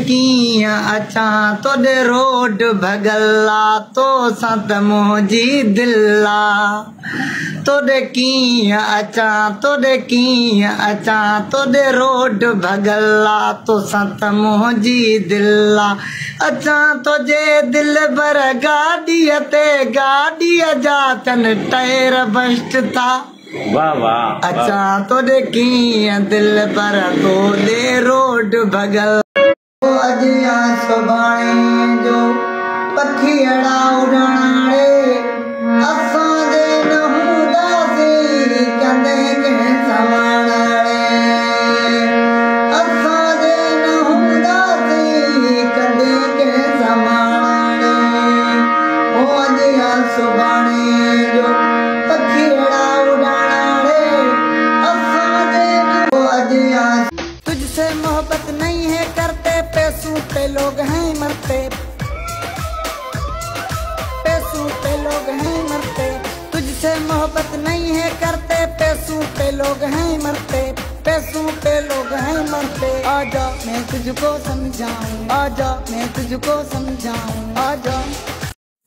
कीअं अचां तोॾे रोड भगला तो संत मुंहिंजी दिला तोॾे कीअं अचां तोॾे रोड भगला तो संत मुंहिंजी दिला अचां तुझे दिल भर गाॾीअ ते गाॾीअ जा तन टायर बस्ट था वाह वाह अचां तोॾे कीअं दिल भर तोॾे रोड भगल अॼु या सुभाणे जो पखियड़ा उॾाणे असांजे न हूंदासीं कॾहिं कंहिं समाणे असांजे न हूंदासीं कॾहिं कंहिं समाणे ओ अॼु या सुभाणे जो पखियड़ा उॾाणे असांजे न अॼु या तुझसे मोहब्बत नहीं है करते पैसों पे लोग हैं मरते पैसों पे लोग हैं मरते तुझसे मोहब्बत नहीं है करते पैसों पे लोग हैं मरते पैसों पे लोग हैं मरते आजा मैं तुझको समझाऊं आजा मैं तुझको समझाऊं आजा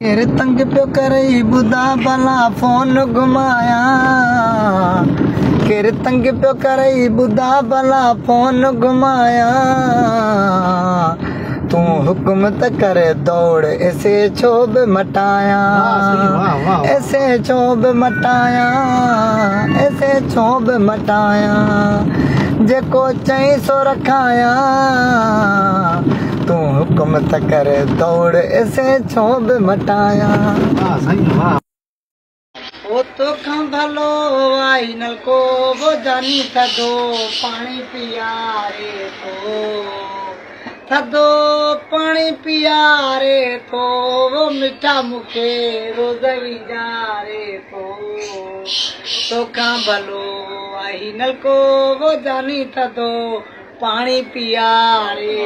तेरे तंग पे करे बुदा भला फोन घुमाया केर तंग पे करे बुदा भला फोन घुमाया तू हुकूमत करे दौड़ ऐसे छोब मटाया ऐसे छोब मटाया ऐसे छोब मटाया जेको चई सो रखाया तू हुकूमत करे दौड़ ऐसे छोब मटाया वो तो खां भलो आई नलको वो जानी थदो पानी पियारे थदो पानी पियारे तो वो मिठा मुखे रोज विजारे तो खां भलो आई नलको वो जानी थदो पानी पियारे